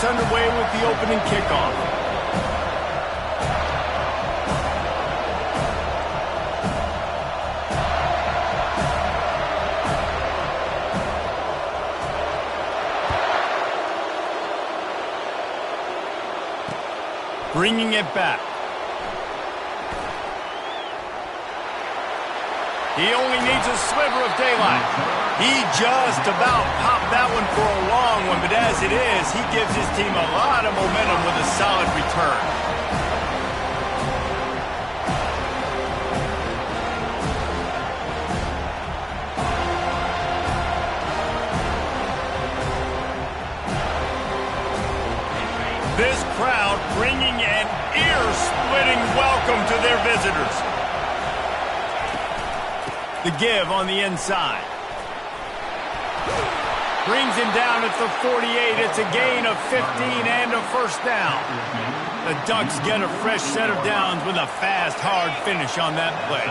gets underway with the opening kickoff. Bringing it back. He only needs a sliver of daylight. He just about popped that one for a long one, but as it is, he gives his team a lot of momentum with a solid return. This crowd bringing an ear-splitting welcome to their visitors. The give on the inside. Brings him down at the 48. It's a gain of 15 and a first down. The Ducks get a fresh set of downs with a fast, hard finish on that play.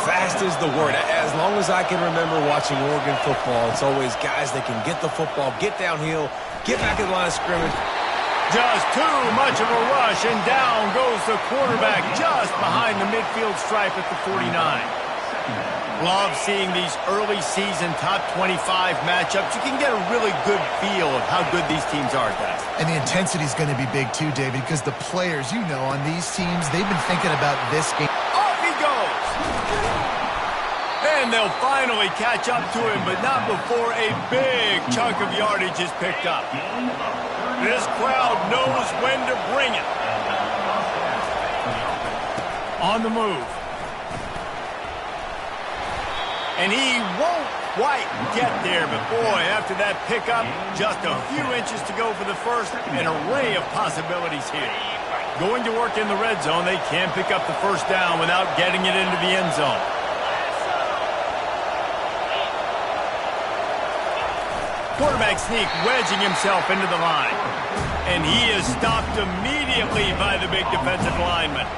Fast is the word. As long as I can remember watching Oregon football, it's always guys that can get the football, get downhill, get back in the line of scrimmage. Just too much of a rush, and down goes the quarterback just behind the midfield stripe at the 49. Love seeing these early season top 25 matchups. You can get a really good feel of how good these teams are, guys. And the intensity is going to be big too, David, because the players, you know, on these teams, they've been thinking about this game. Off he goes! And they'll finally catch up to him, but not before a big chunk of yardage is picked up. This crowd knows when to bring it. On the move. And he won't quite get there, but boy, after that pickup, just a few inches to go for the first. An array of possibilities here. Going to work in the red zone, they can pick up the first down without getting it into the end zone. Quarterback sneak wedging himself into the line. And he is stopped immediately by the big defensive lineman.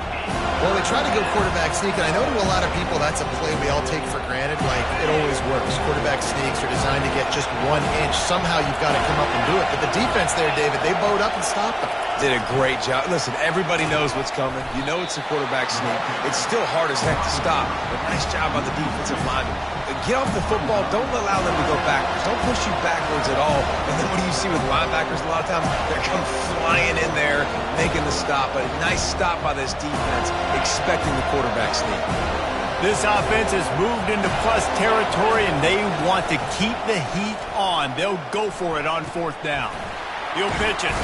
Well, they try to go quarterback sneak, and I know to a lot of people that's a play we all take for granted. Like, it always works. Quarterback sneaks are designed to get just 1 inch. Somehow you've got to come up and do it. But the defense there, David, they bowed up and stopped them. Did a great job. Listen, everybody knows what's coming. You know it's a quarterback sneak. It's still hard as heck to stop. But nice job on the defensive lineman. Get off the football. Don't allow them to go backwards. Don't push you backwards at all. And then what do you see with linebackers a lot of times? They're come flying in there, making the stop. But a nice stop by this defense, expecting the quarterback sneak. This offense has moved into plus territory, and they want to keep the heat on. They'll go for it on fourth down. He'll pitch it.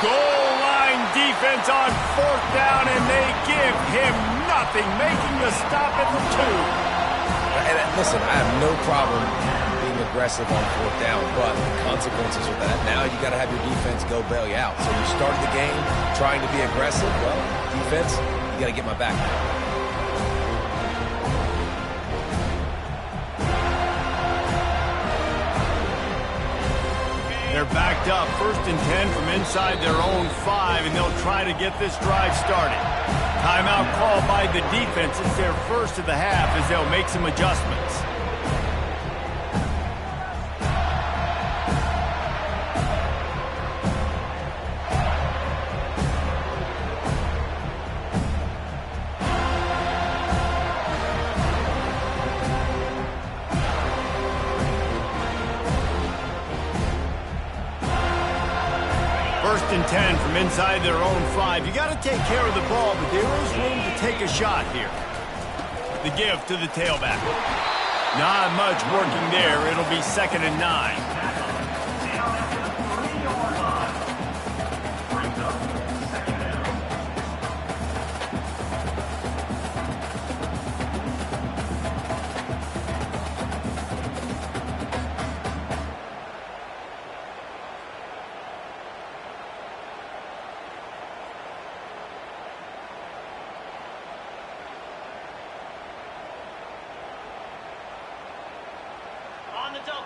Goal line defense on fourth down, and they give him nothing, making the stop at the 2. And listen, I have no problem being aggressive on fourth down, but the consequences of that, now you got to have your defense go bail you out. So you started the game trying to be aggressive. Well, defense, you got to get my back. They're backed up, 1st and 10 from inside their own 5, and they'll try to get this drive started. Timeout called by the defense. It's their first of the half as they'll make some adjustments. First and 10 from inside their own 5. You got to take care of the ball, but there is room to take a shot here. The give to the tailback. Not much working there. It'll be 2nd and 9.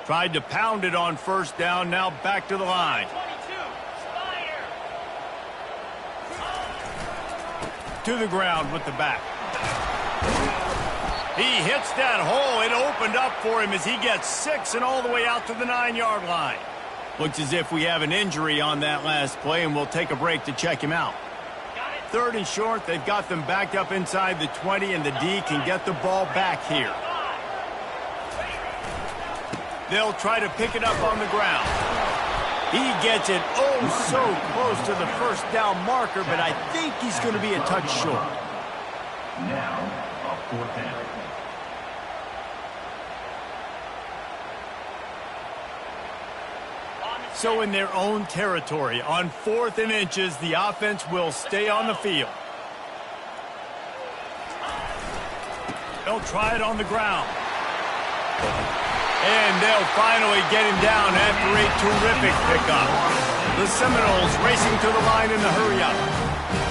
Tried to pound it on first down, now back to the line. To the ground with the back. He hits that hole. It opened up for him as he gets 6 and all the way out to the 9-yard line. Looks as if we have an injury on that last play, and we'll take a break to check him out. 3rd and short, they've got them backed up inside the 20, and the D can get the ball back here. They'll try to pick it up on the ground. He gets it so close to the first down marker, but I think he's going to be a touch short. Now, a 4th down. So in their own territory, on 4th and inches, the offense will stay on the field. They'll try it on the ground. And they'll finally get him down after a terrific pickup. The Seminoles racing to the line in the hurry-up.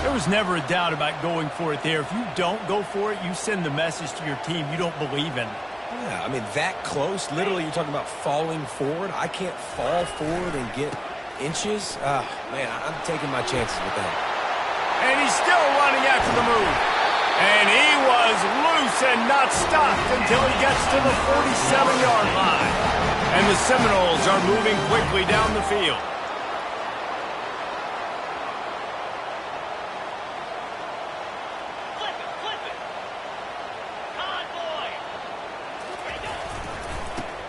There was never a doubt about going for it there. If you don't go for it, you send the message to your team you don't believe in. Yeah, I mean, that close, literally you're talking about falling forward. I can't fall forward and get inches. Man, I'm taking my chances with that. And he's still running after the move. And he was loose and not stopped until he gets to the 47-yard line. And the Seminoles are moving quickly down the field.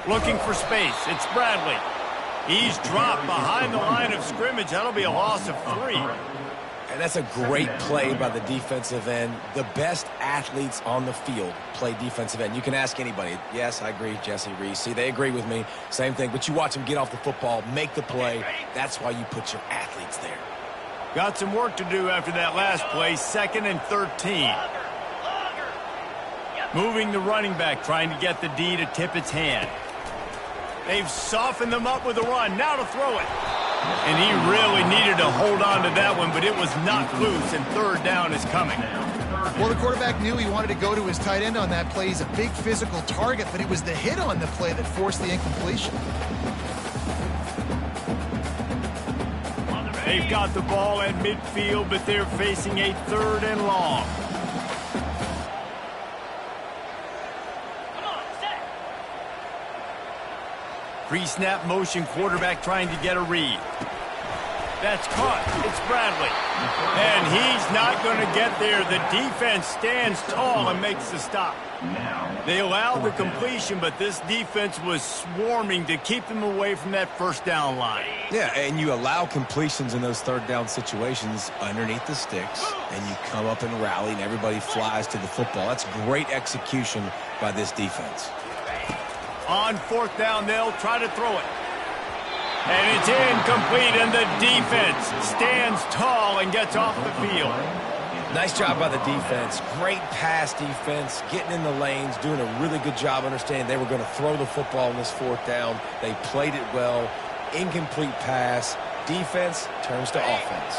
Looking for space. It's Bradley. He's dropped behind the line of scrimmage. That'll be a loss of 3. And that's a great play by the defensive end. The best athletes on the field play defensive end. You can ask anybody. Yes, I agree, Jesse Reese. See, they agree with me. Same thing. But you watch them get off the football, make the play. That's why you put your athletes there. Got some work to do after that last play. 2nd and 13. Moving the running back, trying to get the D to tip its hand. They've softened them up with a run. Now to throw it. And he really needed to hold on to that one, but it was knocked loose, and 3rd down is coming. Well, the quarterback knew he wanted to go to his tight end on that play. He's a big physical target, but it was the hit on the play that forced the incompletion. They've got the ball at midfield, but they're facing a 3rd and long. Pre-snap motion, quarterback trying to get a read. That's caught. It's Bradley. And he's not going to get there. The defense stands tall and makes the stop. They allowed the completion, but this defense was swarming to keep them away from that 1st down line. Yeah, and you allow completions in those 3rd down situations underneath the sticks, and you come up and rally, and everybody flies to the football. That's great execution by this defense. On 4th down, they'll try to throw it. And it's incomplete, and the defense stands tall and gets off the field. Nice job by the defense. Great pass defense, getting in the lanes, doing a really good job understanding they were going to throw the football on this 4th down. They played it well. Incomplete pass. Defense turns to offense.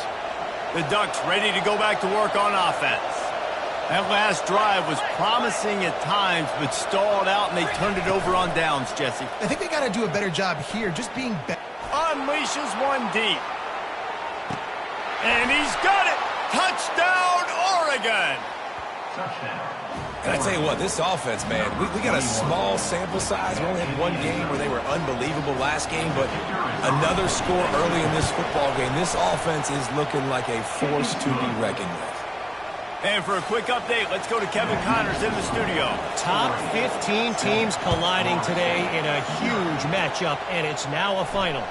The Ducks ready to go back to work on offense. That last drive was promising at times, but stalled out, and they turned it over on downs, Jesse. I think they got to do a better job here, just being better. Unleashes one deep. And he's got it. Touchdown, Oregon. And I tell you what, this offense, man, we got a small sample size. We only had one game where they were unbelievable last game, but another score early in this football game. This offense is looking like a force to be reckoned with. And for a quick update, let's go to Kevin Connors in the studio. Top 15 teams colliding today in a huge matchup, and it's now a final.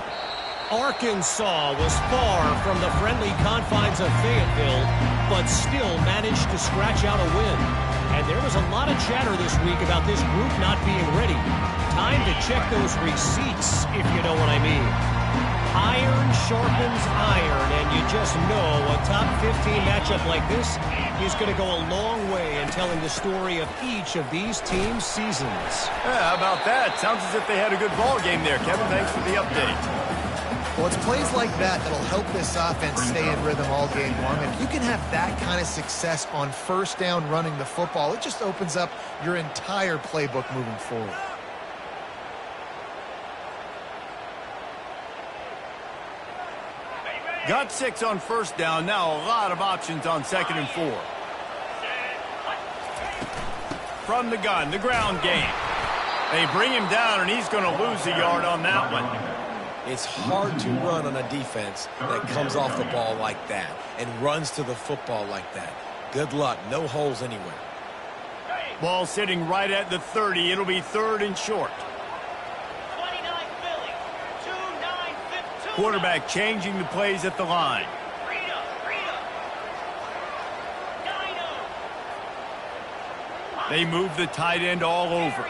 Arkansas was far from the friendly confines of Fayetteville, but still managed to scratch out a win. And there was a lot of chatter this week about this group not being ready. Time to check those receipts, if you know what I mean. Iron sharpens iron, and you just know a top 15 matchup like this is going to go a long way in telling the story of each of these teams' seasons. Yeah, how about that? Sounds as if they had a good ball game there, Kevin. Thanks for the update. Well, it's plays like that that'll help this offense stay in rhythm all game long. If you can have that kind of success on 1st down running the football, it just opens up your entire playbook moving forward. Got 6 on 1st down. Now a lot of options on 2nd and 4. From the gun, the ground game. They bring him down, and he's going to lose a yard on that one. It's hard to run on a defense that comes off the ball like that and runs to the football like that. Good luck. No holes anywhere. Ball sitting right at the 30. It'll be 3rd and short. 29 Philly. 2-9-15. Quarterback changing the plays at the line. They move the tight end all over.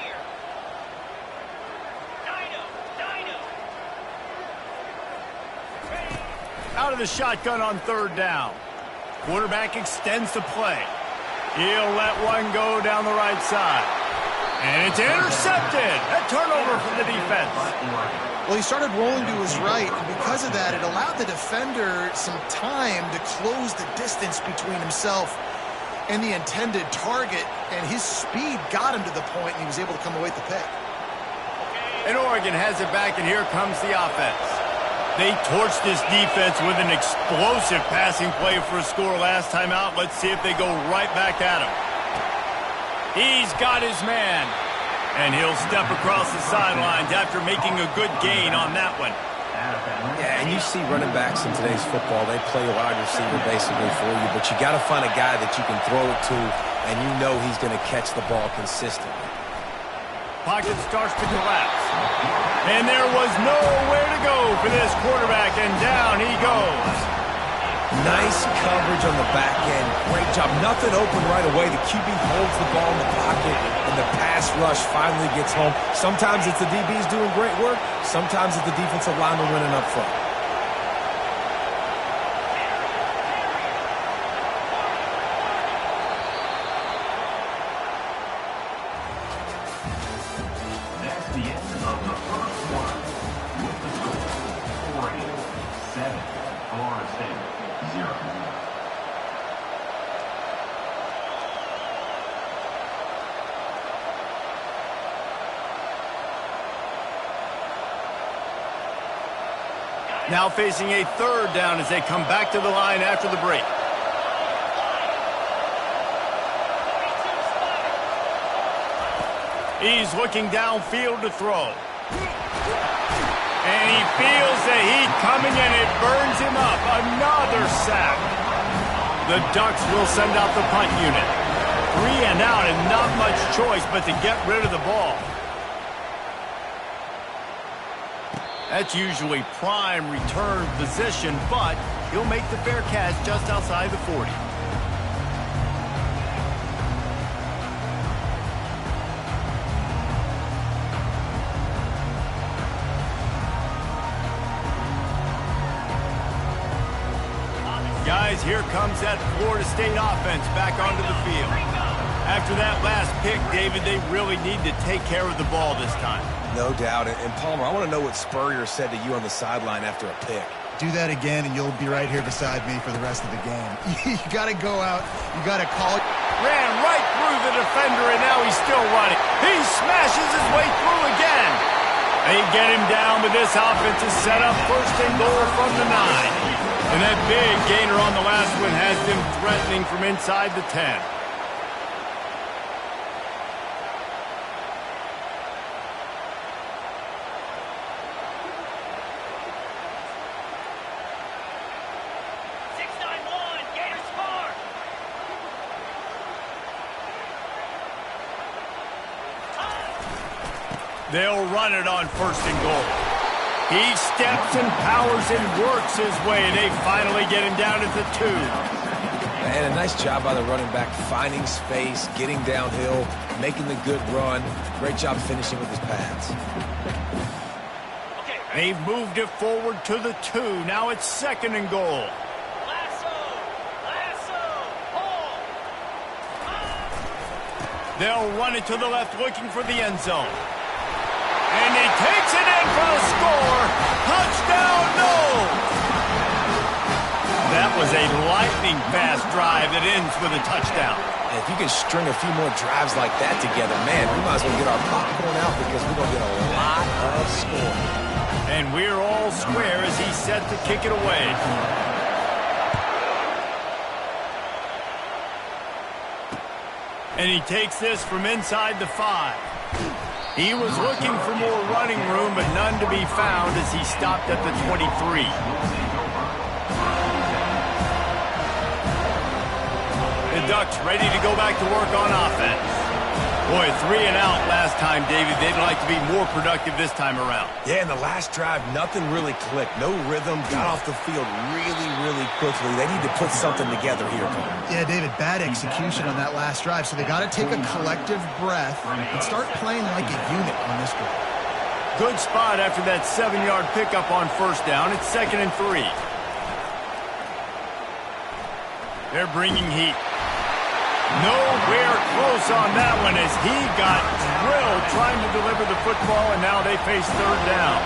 Out of the shotgun on 3rd down. Quarterback extends the play. He'll let one go down the right side. And it's intercepted. A turnover from the defense. Well, he started rolling to his right, and because of that, it allowed the defender some time to close the distance between himself and the intended target, and his speed got him to the point, and he was able to come away with the pick. And Oregon has it back, and here comes the offense. They torched this defense with an explosive passing play for a score last time out. Let's see if they go right back at him. He's got his man. And he'll step across the sidelines after making a good gain on that one. Yeah, and you see running backs in today's football, they play a wide receiver basically for you, but you got to find a guy that you can throw it to, and you know he's going to catch the ball consistently. Pocket starts to collapse. And there was nowhere to go for this quarterback, and down he goes. Nice coverage on the back end. Great job. Nothing open right away. The QB holds the ball in the pocket, and the pass rush finally gets home. Sometimes it's the DBs doing great work. Sometimes it's the defensive lineman winning up front. That's the end of the first quarter. With the score, Oregon 7, Florida State 0. Now facing a 3rd down as they come back to the line after the break. He's looking downfield to throw. And he feels the heat coming and it burns him up. Another sack. The Ducks will send out the punt unit. 3 and out and not much choice but to get rid of the ball. That's usually prime return position, but he'll make the fair catch just outside the 40. Guys, here comes that Florida State offense back onto the field. After that last pick, David, they really need to take care of the ball this time. No doubt. And Palmer, I want to know what Spurrier said to you on the sideline after a pick. Do that again, and you'll be right here beside me for the rest of the game. You got to go out. You got to call it. Ran right through the defender, and now he's still running. He smashes his way through again. They get him down, but this offense is set up 1st and goal from the 9. And that big gainer on the last one has them threatening from inside the 10. They'll run it on 1st and goal. He steps and powers and works his way. They finally get him down at the 2. And a nice job by the running back, finding space, getting downhill, making the good run. Great job finishing with his pads. They've moved it forward to the 2. Now it's 2nd and goal. They'll run it to the left, looking for the end zone. And he takes it in for the score. Touchdown, no! That was a lightning-fast drive that ends with a touchdown. And if you can string a few more drives like that together, man, we might as well get our popcorn out because we're going to get a lot of scoring. And we're all square as he's set to kick it away. And he takes this from inside the 5. He was looking for more running room, but none to be found as he stopped at the 23. The Ducks ready to go back to work on offense. Boy, 3 and out last time, David. They'd like to be more productive this time around. Yeah, in the last drive, nothing really clicked. No rhythm, got off the field really quickly. They need to put something together here, Cole. Yeah, David, bad execution on that last drive, so they got to take a collective breath and start playing like a unit on this drive. Good spot after that 7-yard pickup on first down. It's 2nd and 3. They're bringing heat. Nowhere close on that one as he got drilled trying to deliver the football, and now they face 3rd down.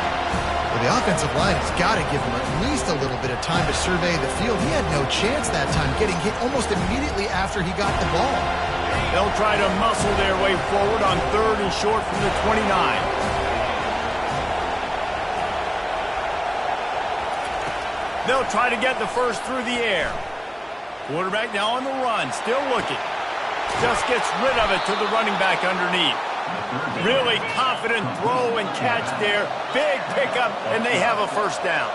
Well, the offensive line has got to give him at least a little bit of time to survey the field. He had no chance that time, getting hit almost immediately after he got the ball. They'll try to muscle their way forward on 3rd and short from the 29. They'll try to get the first through the air. Quarterback now on the run, still looking. Just gets rid of it to the running back underneath. Really confident throw and catch there. Big pickup, and they have a first down.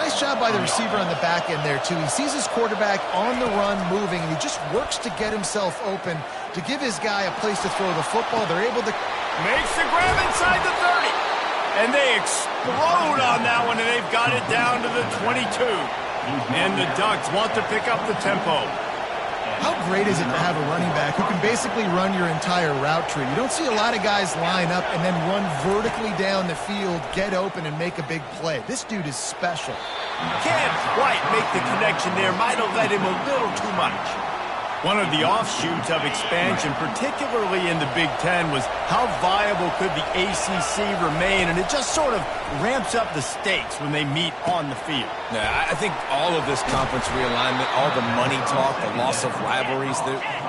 Nice job by the receiver on the back end there, too. He sees his quarterback on the run moving, and he just works to get himself open to give his guy a place to throw the football. They're able to... Makes the grab inside the 30. And they explode on that one, and they've got it down to the 22. And the Ducks want to pick up the tempo. How great is it to have a running back who can basically run your entire route tree? You don't see a lot of guys line up and then run vertically down the field, get open, and make a big play. This dude is special. Can't quite make the connection there. Might have let him a little too much. One of the offshoots of expansion, particularly in the Big Ten, was how viable could the ACC remain, and it just sort of ramps up the stakes when they meet on the field. Yeah, I think all of this conference realignment, all the money talk, the loss of rivalries,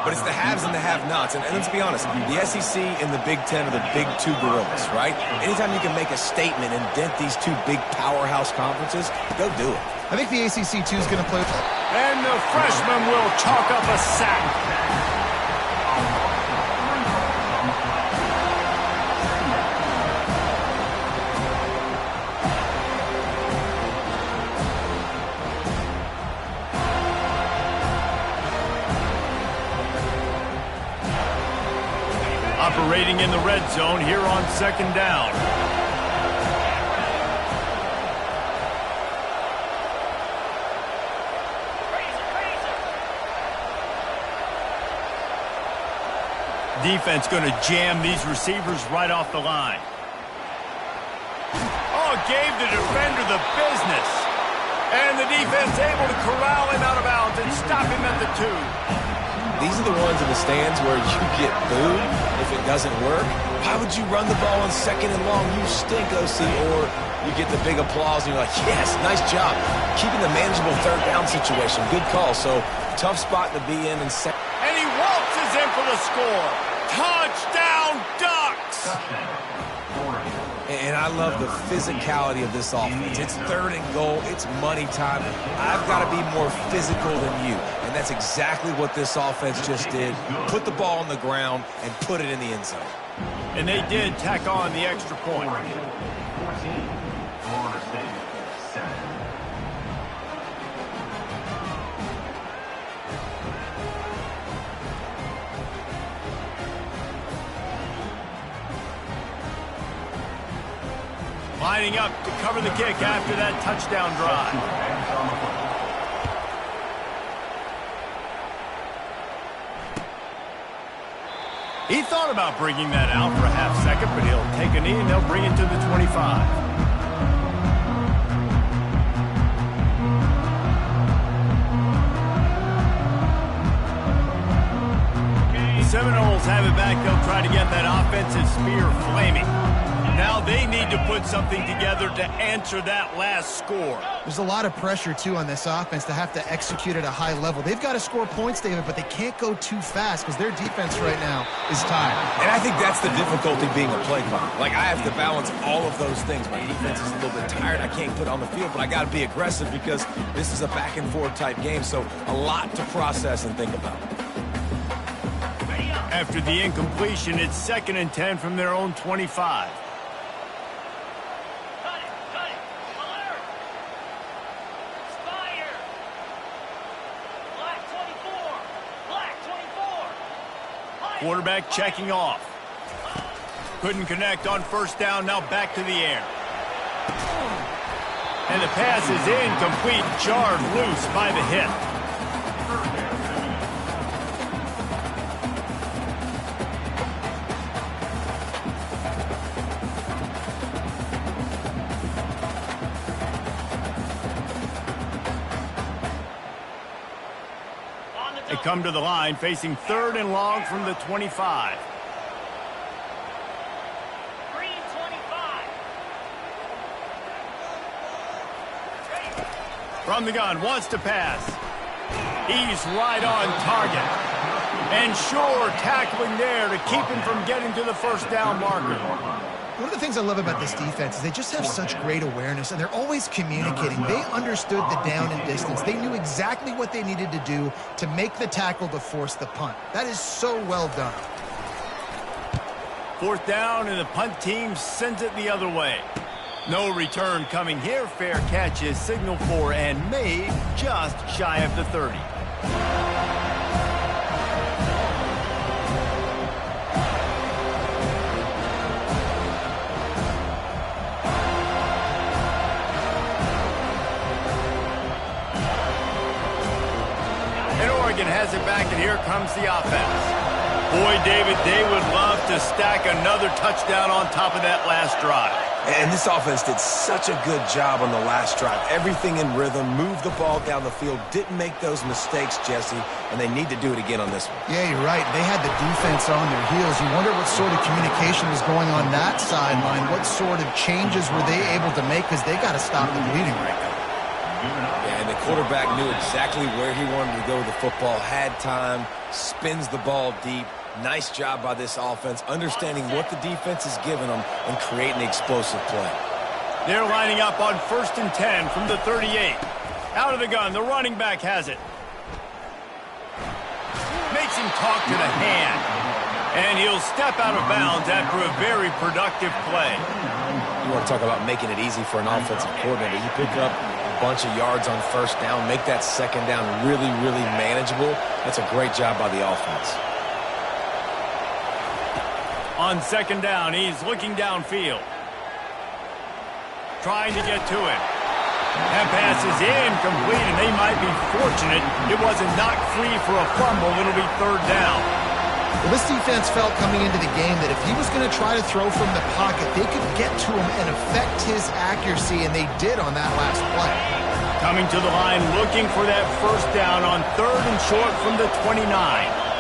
but it's the haves and the have-nots. And let's be honest, the SEC and the Big Ten are the big two gorillas, right? Anytime you can make a statement and dent these two big powerhouse conferences, go do it. I think the ACC, too, is going to play... And the freshman will chalk up a sack. Operating in the red zone here on 2nd down. Defense going to jam these receivers right off the line. Oh, gave the defender the business. And the defense able to corral him out of bounds and stop him at the 2. These are the ones in the stands where you get booed if it doesn't work. Why would you run the ball on 2nd and long? You stink, OC. Or you get the big applause and you're like, yes, nice job. Keeping the manageable 3rd down situation. Good call. So tough spot to be in. And he waltzes in for the score. Touchdown, Ducks! And I love the physicality of this offense. It's 3rd and goal. It's money time. I've got to be more physical than you. And that's exactly what this offense just did. Put the ball on the ground and put it in the end zone. And they did tack on the extra point. 14, Florida State, 7. Lining up to cover the kick after that touchdown drive. He thought about bringing that out for a half second, but he'll take a knee and they'll bring it to the 25. Seminoles have it back. They'll try to get that offensive spear flaming. Now they need to put something together to answer that last score. There's a lot of pressure, too, on this offense to have to execute at a high level. They've got to score points, David, but they can't go too fast because their defense right now is tired. And I think that's the difficulty being a play caller. Like, I have to balance all of those things. My defense is a little bit tired. I can't put on the field, but I got to be aggressive because this is a back-and-forth type game, so a lot to process and think about. Ready up. After the incompletion, it's 2nd and 10 from their own 25. Quarterback checking off. Couldn't connect on 1st down, now back to the air. And the pass is incomplete, jarred loose by the hit. They come to the line facing 3rd and long from the 25. From the gun, wants to pass. He's right on target. And sure, tackling there to keep him from getting to the 1st down marker. One of the things I love about this defense is they just have such great awareness, and they're always communicating. They understood the down and distance. They knew exactly what they needed to do to make the tackle to force the punt. That is so well done. 4th down, and the punt team sends it the other way. No return coming here. Fair catch is signaled for and made just shy of the 30. And Oregon has it back, and here comes the offense. Boy, David, they would love to stack another touchdown on top of that last drive. And this offense did such a good job on the last drive. Everything in rhythm, moved the ball down the field, didn't make those mistakes, Jesse, and they need to do it again on this one. Yeah, you're right. They had the defense on their heels. You wonder what sort of communication was going on that sideline. What sort of changes were they able to make, because they got to stop the bleeding right now. Yeah, and the quarterback knew exactly where he wanted to go with the football, had time, spins the ball deep. Nice job by this offense, understanding what the defense is giving them and creating explosive play. They're lining up on 1st and 10 from the 38. Out of the gun, the running back has it. Makes him talk to the hand. And he'll step out of bounds after a very productive play. You want to talk about making it easy for an offensive coordinator. You pick up a bunch of yards on 1st down, make that 2nd down really, really manageable. That's a great job by the offense. On 2nd down, he's looking downfield. Trying to get to it. That pass is incomplete, and they might be fortunate it wasn't knocked free for a fumble. It'll be 3rd down. Well, this defense felt coming into the game that if he was going to try to throw from the pocket, they could get to him and affect his accuracy, and they did on that last play. Coming to the line, looking for that 1st down on 3rd and short from the 29.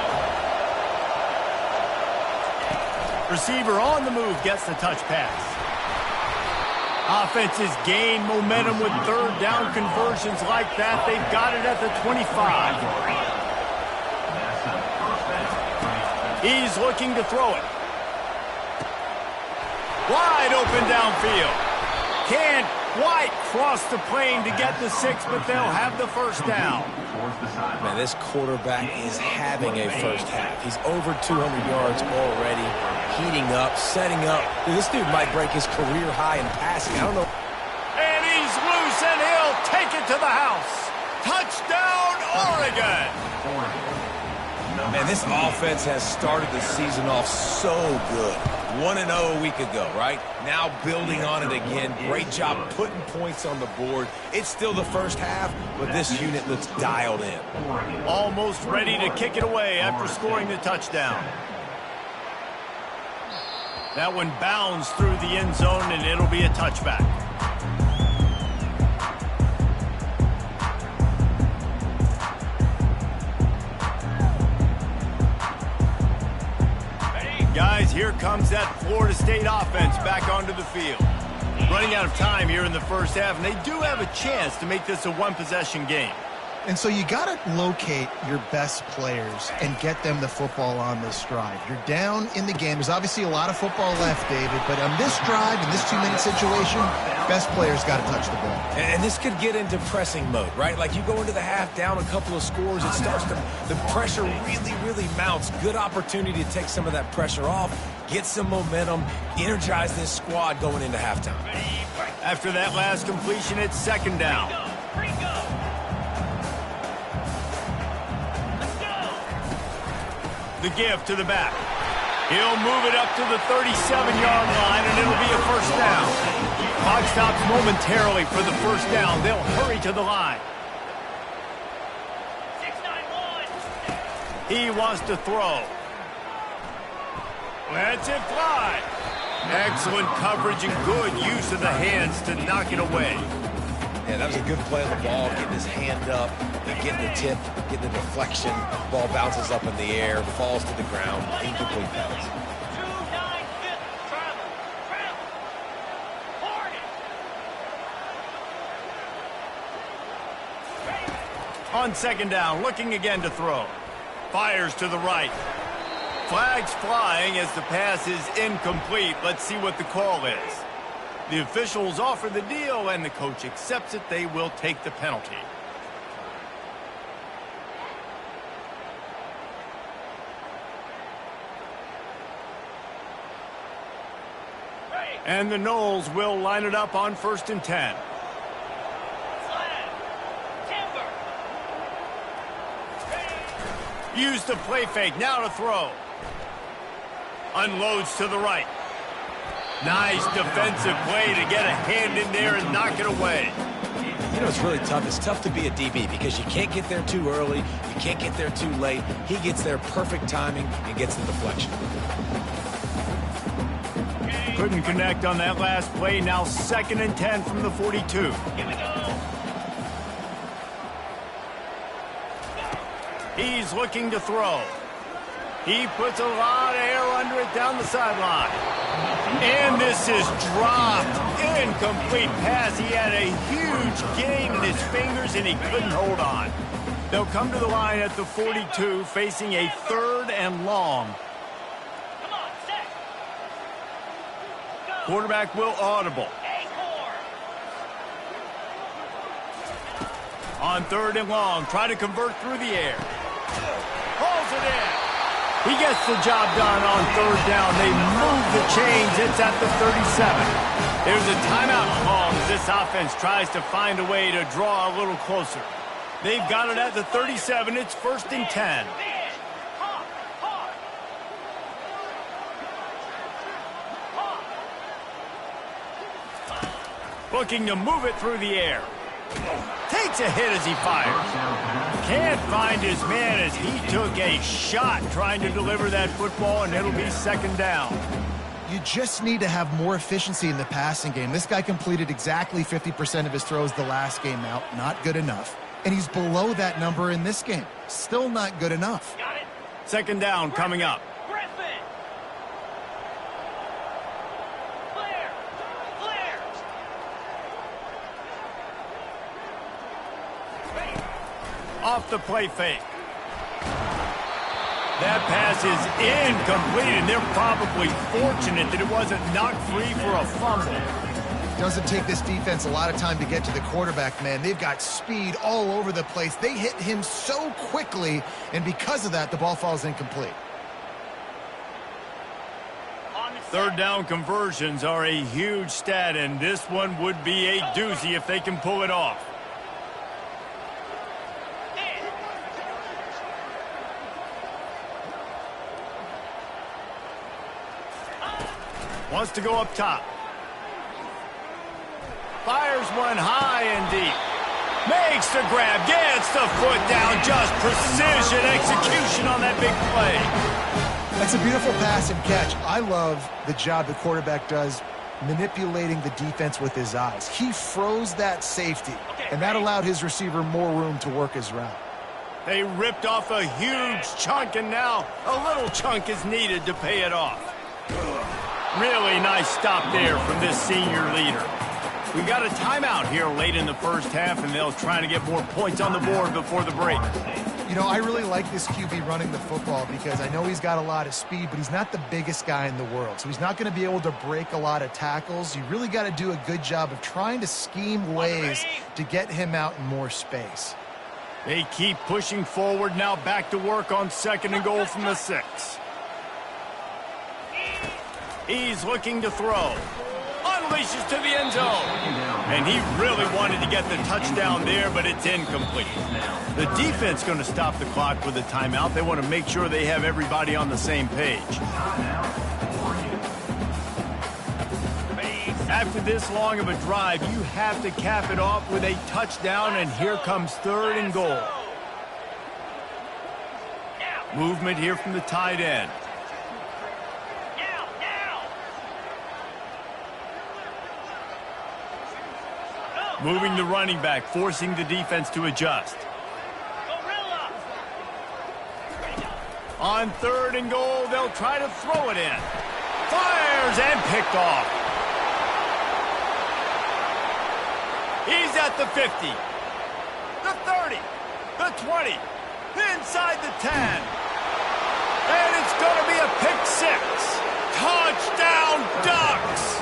Receiver on the move gets the touch pass. Offenses gain momentum with 3rd down conversions like that. They've got it at the 25. He's looking to throw it. Wide open downfield. Can't quite cross the plane to get the 6, but they'll have the 1st down. Man, this quarterback is having a 1st half. He's over 200 yards already, heating up, setting up. Dude, this dude might break his career high in passing. I don't know. And he's loose, and he'll take it to the house. Touchdown, Oregon! Man, this offense has started the season off so good. 1-0 a week ago, right? Now building on it again. Great job putting points on the board. It's still the 1st half, but this unit looks dialed in. Almost ready to kick it away after scoring the touchdown. That one bounds through the end zone, and it'll be a touchback. Guys, here comes that Florida State offense back onto the field. Running out of time here in the 1st half, and they do have a chance to make this a one-possession game. And so you got to locate your best players and get them the football on this drive. You're down in the game. There's obviously a lot of football left, David, but on this drive, in this 2-minute situation, best players got to touch the ball. And this could get into pressing mode, right? Like you go into the half down a couple of scores, it starts to, the pressure really mounts. Good opportunity to take some of that pressure off, get some momentum, energize this squad going into halftime. After that last completion, it's second down. The give to the back. He'll move it up to the 37-yard line, and it'll be a first down. Clock stops momentarily for the first down. They'll hurry to the line. 6-9-1. He wants to throw. Lets it fly. Excellent coverage and good use of the hands to knock it away. Yeah, that was a good play on the ball, getting his hand up, getting the tip, getting the deflection. Ball bounces up in the air, falls to the ground, incomplete pass. On second down, looking again to throw. Fires to the right. Flags flying as the pass is incomplete. Let's see what the call is. The officials offer the deal, and the coach accepts it. They will take the penalty. And the Noles will line it up on 1st and 10. Use the play fake, now to throw. Unloads to the right. Nice defensive play to get a hand in there and knock it away. You know, it's really tough. It's tough to be a DB because you can't get there too early. You can't get there too late. He gets there perfect timing and gets the deflection. Couldn't connect on that last play. Now 2nd and 10 from the 42. Here we go. He's looking to throw. He puts a lot of air under it down the sideline. And this is dropped. Incomplete pass. He had a huge gain in his fingers, and he couldn't hold on. They'll come to the line at the 42, facing a 3rd and long. Come on, set. Quarterback will audible. On 3rd and long, try to convert through the air. Pulls it in. He gets the job done on 3rd down. They move the chains. It's at the 37. There's a timeout call as this offense tries to find a way to draw a little closer. They've got it at the 37. It's 1st and 10. Looking to move it through the air. Takes a hit as he fires. Can't find his man as he took a shot trying to deliver that football, and it'll be 2nd down. You just need to have more efficiency in the passing game. This guy completed exactly 50% of his throws the last game out. Not good enough. And he's below that number in this game. Still not good enough. Got it. 2nd down coming up. Off the play fake. That pass is incomplete, and they're probably fortunate that it wasn't knocked free for a fumble. Doesn't take this defense a lot of time to get to the quarterback, man. They've got speed all over the place. They hit him so quickly, and because of that, the ball falls incomplete. 3rd down conversions are a huge stat, and this one would be a doozy if they can pull it off. Wants to go up top. Fires one high and deep. Makes the grab. Gets the foot down. Just precision execution on that big play. That's a beautiful pass and catch. I love the job the quarterback does manipulating the defense with his eyes. He froze that safety, and that allowed his receiver more room to work his route. They ripped off a huge chunk, and now a little chunk is needed to pay it off. Really nice stop there from this senior leader. We got a timeout here late in the first half, and they'll try to get more points on the board before the break. You know, I really like this QB running the football because I know he's got a lot of speed, but he's not the biggest guy in the world. So he's not going to be able to break a lot of tackles. You really got to do a good job of trying to scheme ways to get him out in more space. They keep pushing forward, now back to work on 2nd and goal from the 6. He's looking to throw. Unleashes to the end zone. And he really wanted to get the touchdown there, but it's incomplete. The defense going to stop the clock with a timeout. They want to make sure they have everybody on the same page. After this long of a drive, you have to cap it off with a touchdown, and here comes 3rd and goal. Movement here from the tight end. Moving the running back, forcing the defense to adjust. On 3rd and goal, they'll try to throw it in. Fires and picked off. He's at the 50, the 30, the 20, inside the 10. And it's going to be a pick 6. Touchdown, Ducks!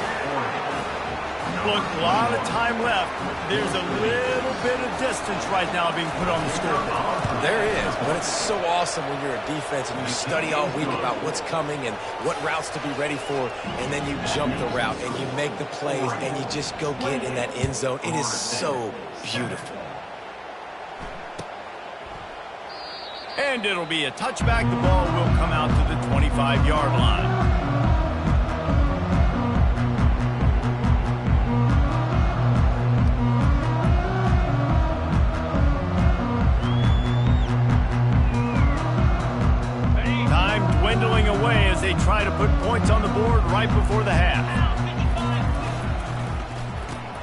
Look, a lot of time left. There's a little bit of distance right now being put on the scoreboard. There is, but it's so awesome when you're a defense and you study all week about what's coming and what routes to be ready for, and then you jump the route and you make the plays and you just go get in that end zone. It is so beautiful. And it'll be a touchback. The ball will come out to the 25-yard line. Dwindling away as they try to put points on the board right before the half.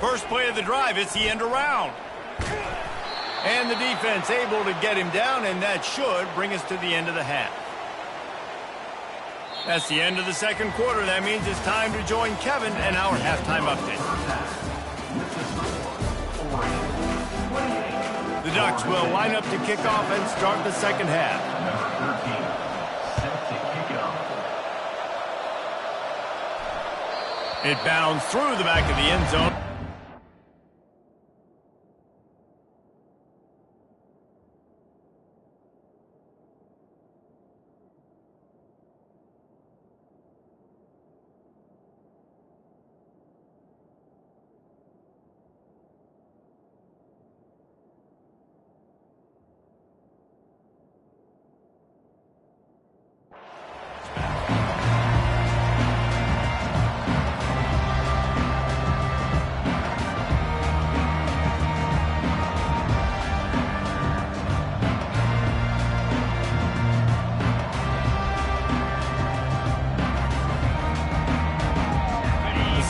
First play of the drive, it's the end around. And the defense able to get him down, and that should bring us to the end of the half. That's the end of the 2nd quarter. That means it's time to join Kevin and our halftime update. The Ducks will line up to kick off and start the 2nd half. It bounds through the back of the end zone.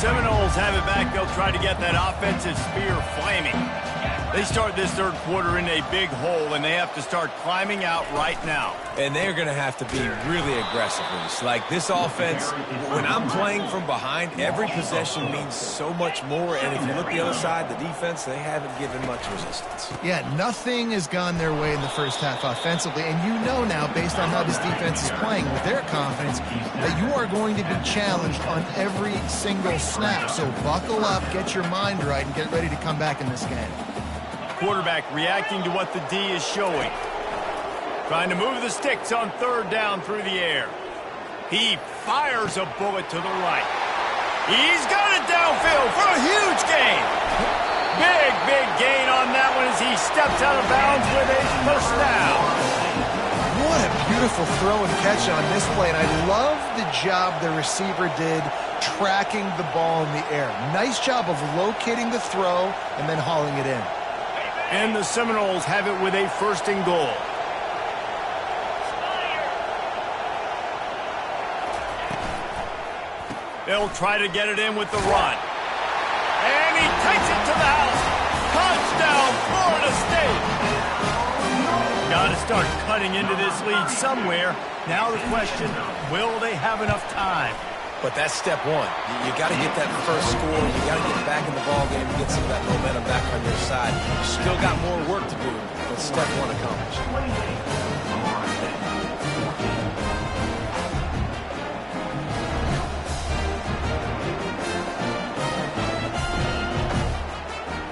Seminoles have it back. They'll try to get that offensive spear flaming. They start this 3rd quarter in a big hole, and they have to start climbing out right now. And they're going to have to be really aggressive with this. Like, this offense, when I'm playing from behind, every possession means so much more. And if you look the other side, the defense, they haven't given much resistance. Yeah, nothing has gone their way in the first half offensively. And you know now, based on how this defense is playing with their confidence, that you are going to be challenged on every single snap. So buckle up, get your mind right, and get ready to come back in this game. Quarterback reacting to what the D is showing. Trying to move the sticks on 3rd down through the air. He fires a bullet to the right. He's got it downfield for a huge gain. Big gain on that one as he steps out of bounds with a first down. What a beautiful throw and catch on this play. And I love the job the receiver did tracking the ball in the air. Nice job of locating the throw and then hauling it in. And the Seminoles have it with a 1st and goal. They'll try to get it in with the run. And he takes it to the house. Touchdown, Florida State. Got to start cutting into this lead somewhere. Now the question, will they have enough time? But that's step one. You got to get that first score. You got to get back in the ball game and get some of that momentum back on your side. You still got more work to do, but step one accomplished.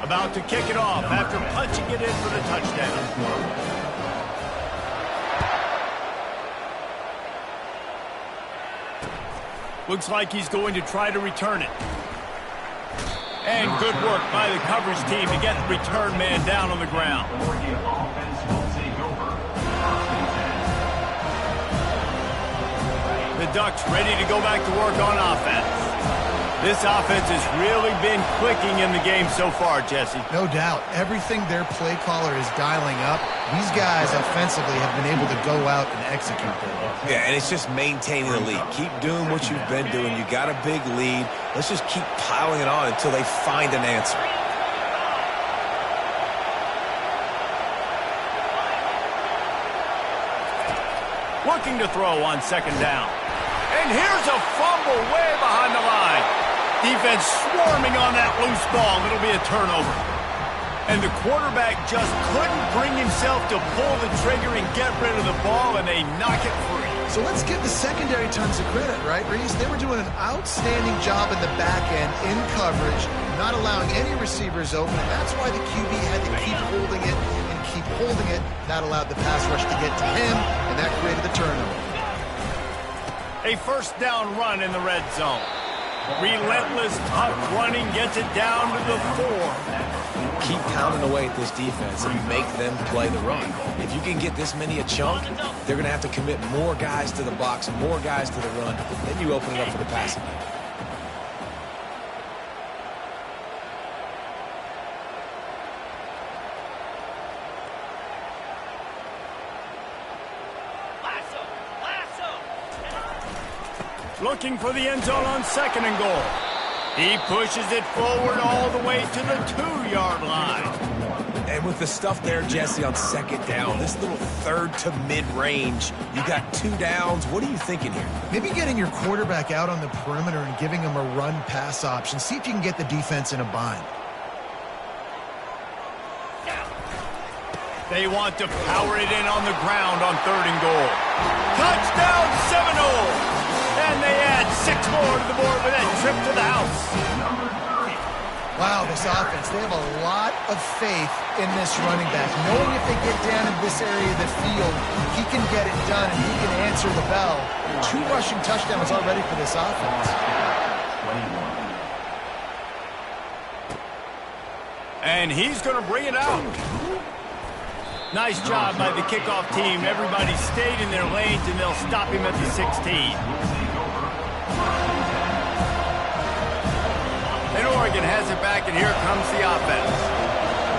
About to kick it off after punching it in for the touchdown. Looks like he's going to try to return it. And good work by the coverage team to get the return man down on the ground. The Ducks ready to go back to work on offense. This offense has really been clicking in the game so far, Jesse. No doubt. Everything their play caller is dialing up, these guys offensively have been able to go out and execute them. Yeah, and it's just maintaining the lead. Keep doing what you've been doing. You got a big lead. Let's just keep piling it on until they find an answer. Looking to throw on second down. And here's a fumble way behind the line. Defense swarming on that loose ball. It'll be a turnover. And the quarterback just couldn't bring himself to pull the trigger and get rid of the ball, and they knock it free. So let's give the secondary tons of credit, right, Reese? They were doing an outstanding job in the back end, in coverage, not allowing any receivers open, and that's why the QB had to keep holding it and keep holding it. That allowed the pass rush to get to him, and that created the turnover. A first down run in the red zone. Relentless, tough running gets it down to the 4. Keep pounding away at this defense and make them play the run. If you can get this many a chunk, they're going to have to commit more guys to the box, more guys to the run. Then you open it up for the passing game. Looking for the end zone on second and goal. He pushes it forward all the way to the 2-yard line. And with the stuff there, Jesse, on second down, this little third to mid-range, you got 2 downs. What are you thinking here? Maybe getting your quarterback out on the perimeter and giving him a run-pass option. See if you can get the defense in a bind. They want to power it in on the ground on third and goal. Touchdown Seminoles! And they add 6 more to the board with that trip to the house. Wow, this offense, they have a lot of faith in this running back. Knowing if they get down in this area of the field, he can get it done and he can answer the bell. 2 rushing touchdowns already for this offense. And he's going to bring it out. Nice job by the kickoff team. Everybody stayed in their lanes, and they'll stop him at the 16. And Oregon has it back, and here comes the offense.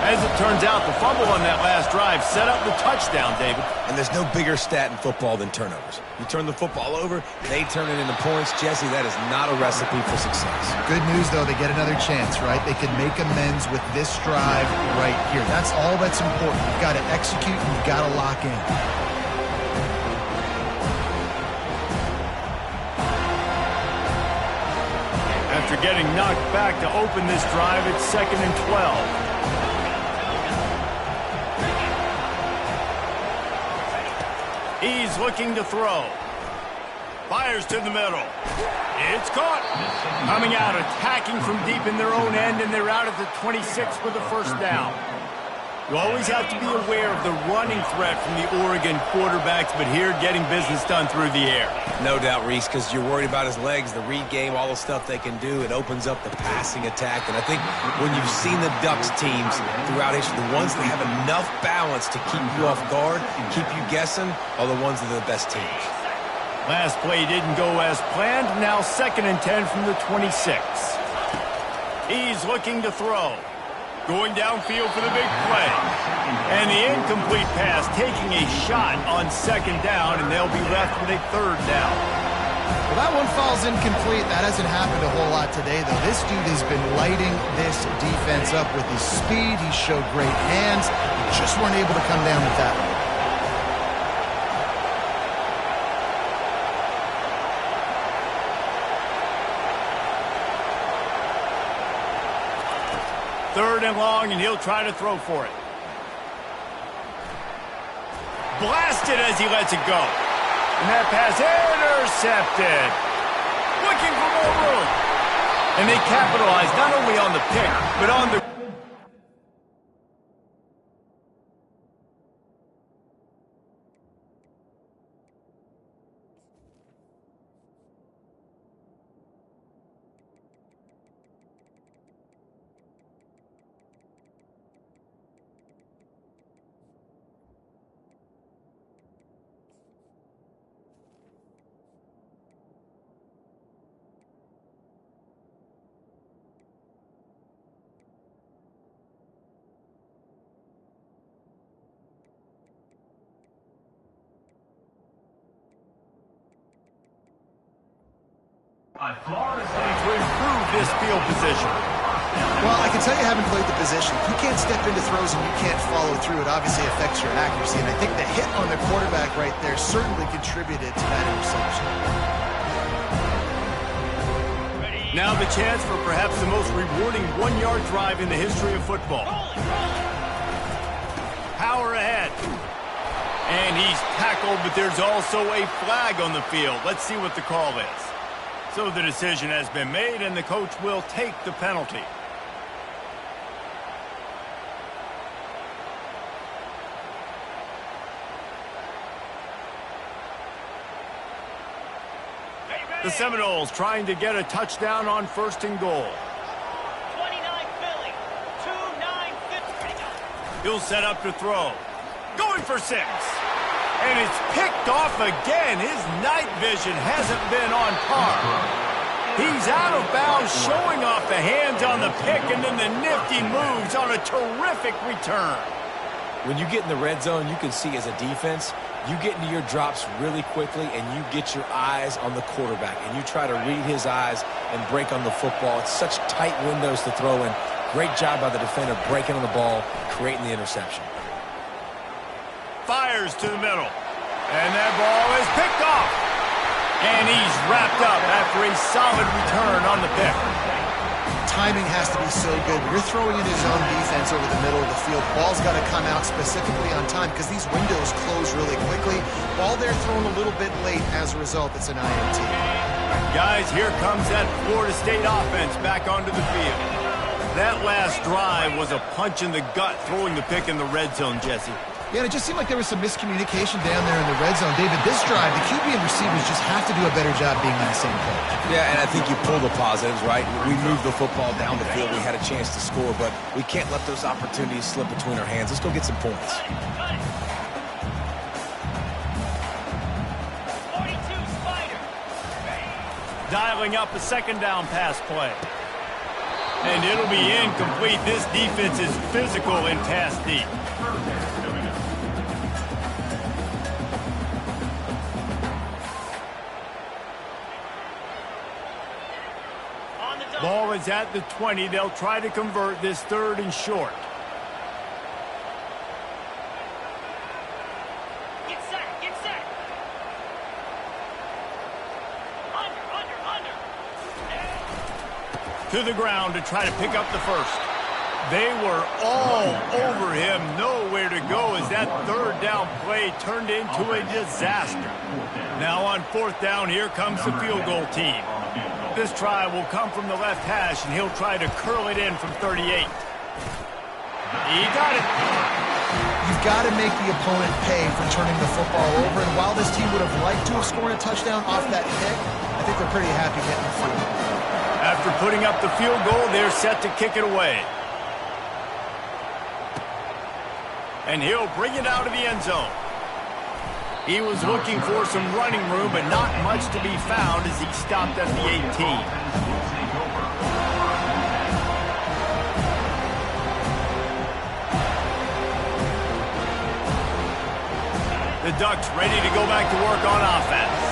As it turns out, the fumble on that last drive set up the touchdown, David. And there's no bigger stat in football than turnovers. You turn the football over, they turn it into points. Jesse, that is not a recipe for success. Good news, though, they get another chance, right? They can make amends with this drive right here. That's all that's important. You've got to execute and you've got to lock in. After getting knocked back to open this drive, it's 2nd and 12. He's looking to throw. Fires to the middle. It's caught. Coming out, attacking from deep in their own end, and they're out at the 26 with a first down. You always have to be aware of the running threat from the Oregon quarterbacks, but here getting business done through the air. No doubt, Reese, because you're worried about his legs, the read game, all the stuff they can do. It opens up the passing attack. And I think when you've seen the Ducks teams throughout history, the ones that have enough balance to keep you off guard, keep you guessing, are the ones that are the best teams. Last play didn't go as planned. Now 2nd and 10 from the 26. He's looking to throw. Going downfield for the big play. And the incomplete pass taking a shot on second down, and they'll be left with a third down. Well, that one falls incomplete. That hasn't happened a whole lot today, though. This dude has been lighting this defense up with his speed. He showed great hands. Just weren't able to come down with that one. 3rd and long, and he'll try to throw for it. Blasted as he lets it go. And that pass intercepted. Looking for more room. And they capitalize not only on the pick, but on the... Florida State to improve this field position. Well, I can tell you haven't played the position. If you can't step into throws and you can't follow through, it obviously affects your accuracy. And I think the hit on the quarterback right there certainly contributed to that interception. Now the chance for perhaps the most rewarding one-yard drive in the history of football. Power ahead. And he's tackled, but there's also a flag on the field. Let's see what the call is. So the decision has been made, and the coach will take the penalty. The Seminoles trying to get a touchdown on 1st and goal. 29 Philly, 2-9 He'll set up to throw. Going for 6. And it's picked off again. His night vision hasn't been on par. He's out of bounds, showing off the hands on the pick, and then the nifty moves on a terrific return. When you get in the red zone, you can see as a defense, you get into your drops really quickly and you get your eyes on the quarterback and you try to read his eyes and break on the football. It's such tight windows to throw in. Great job by the defender breaking on the ball, creating the interception. Fires to the middle. And that ball is picked off. And he's wrapped up after a solid return on the pick. Timing has to be so good. When you're throwing in his own defense over the middle of the field, ball's got to come out specifically on time because these windows close really quickly. Ball there thrown a little bit late. As a result, it's an INT. Guys, here comes that Florida State offense back onto the field. That last drive was a punch in the gut, throwing the pick in the red zone, Jesse. Yeah, and it just seemed like there was some miscommunication down there in the red zone. David, this drive, the QB and receivers just have to do a better job being on the same page. Yeah, and I think you pull the positives, right? We moved the football down the field. We had a chance to score, but we can't let those opportunities slip between our hands. Let's go get some points. 42 Spider. Dialing up a 2nd down pass play. And it'll be incomplete. This defense is physical in pass deep. Ball is at the 20. They'll try to convert this 3rd and short. Get set, get set. Under. To the ground to try to pick up the 1st. They were all over him. Nowhere to go as that 3rd down play turned into a disaster. Now on 4th down, here comes the field goal team. This try will come from the left hash, and he'll try to curl it in from 38. He got it. You've got to make the opponent pay for turning the football over, and while this team would have liked to have scored a touchdown off that pick, I think they're pretty happy getting the field. After putting up the field goal, they're set to kick it away. And he'll bring it out of the end zone. He was looking for some running room, but not much to be found as he stopped at the 18. The Ducks ready to go back to work on offense.